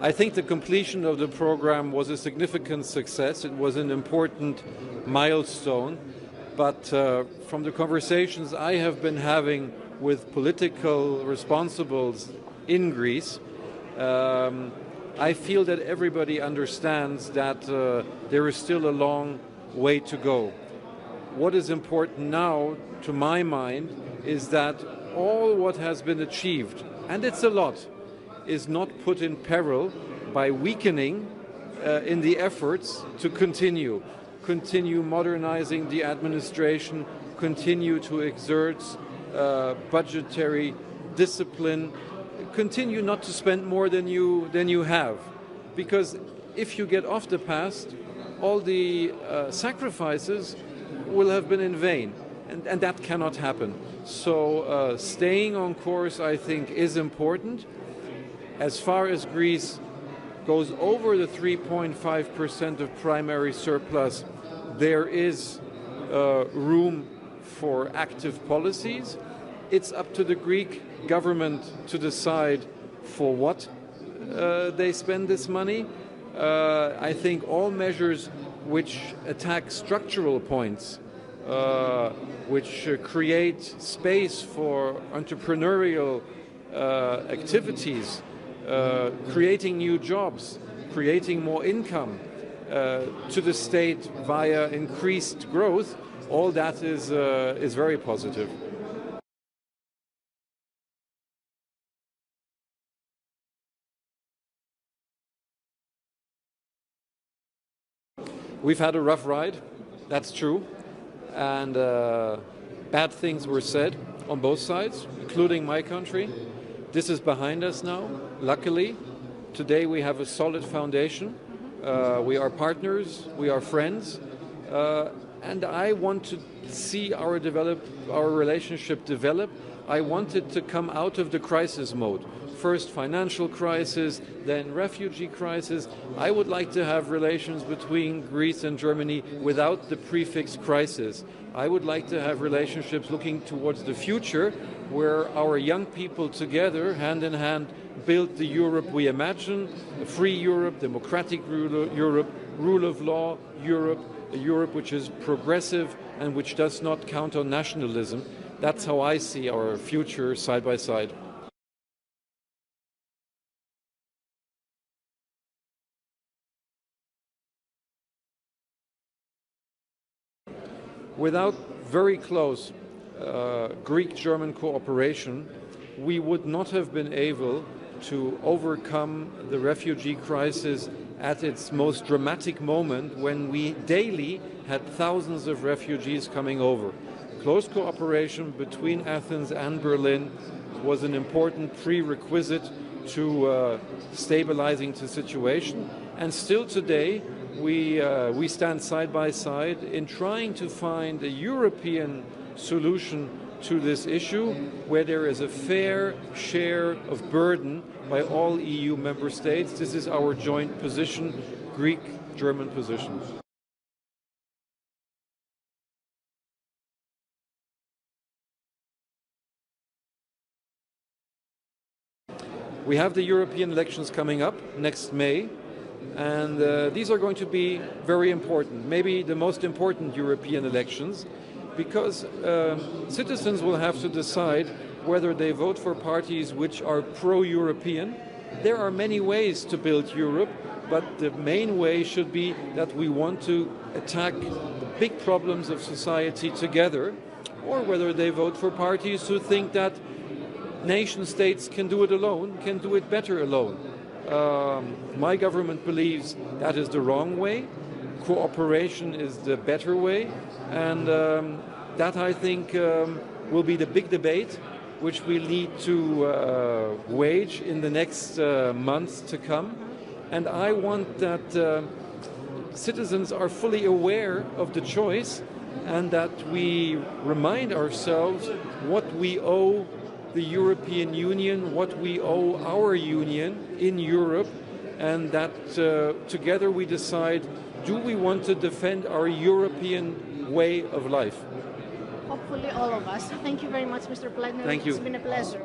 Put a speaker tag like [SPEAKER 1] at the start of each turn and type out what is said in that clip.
[SPEAKER 1] I think the completion of the program was a significant success. It was an important milestone. But from the conversations I have been having with political responsibles in Greece, I feel that everybody understands that there is still a long way to go. What is important now, to my mind, is that all what has been achieved, and it's a lot, is not put in peril by weakening in the efforts to continue modernizing the administration, continue to exert budgetary discipline, continue not to spend more than you have. Because if you get off the past, all the sacrifices will have been in vain, and that cannot happen. So staying on course, I think, is important. As far as Greece goes over the 3.5% of primary surplus, there is room for active policies. It's up to the Greek government to decide for what they spend this money. I think all measures which attack structural points, which create space for entrepreneurial activities, creating new jobs, creating more income to the state via increased growth, all that is very positive. We've had a rough ride, that's true, and bad things were said on both sides, including my country. This is behind us now, luckily. Today we have a solid foundation. We are partners, we are friends, and I want to see our relationship develop. I want it to come out of the crisis mode. First financial crisis, then refugee crisis. I would like to have relations between Greece and Germany without the prefix crisis. I would like to have relationships looking towards the future, where our young people together, hand in hand, build the Europe we imagine, a free Europe, democratic Europe, rule of law Europe, a Europe which is progressive and which does not count on nationalism. That's how I see our future side by side. Without very close Greek-German cooperation, we would not have been able to overcome the refugee crisis at its most dramatic moment, when we daily had thousands of refugees coming over. Close cooperation between Athens and Berlin was an important prerequisite to stabilizing the situation. And still today, we stand side by side in trying to find a European solution to this issue, where there is a fair share of burden by all EU member states. This is our joint position, Greek-German position. We have the European elections coming up next May, and these are going to be very important, maybe the most important European elections, because citizens will have to decide whether they vote for parties which are pro-European. There are many ways to build Europe, but the main way should be that we want to attack the big problems of society together, or whether they vote for parties who think that nation states can do it alone, can do it better alone. My government believes that is the wrong way. Cooperation is the better way, and that, I think, will be the big debate which we need to wage in the next months to come. And I want that citizens are fully aware of the choice, and that we remind ourselves what we owe the European Union, what we owe our union in Europe, and that together we decide, do we want to defend our European way of life?
[SPEAKER 2] Hopefully all of us. Thank you very much, Mr. Plέτνερ.
[SPEAKER 1] Thank you.
[SPEAKER 2] It's been a pleasure.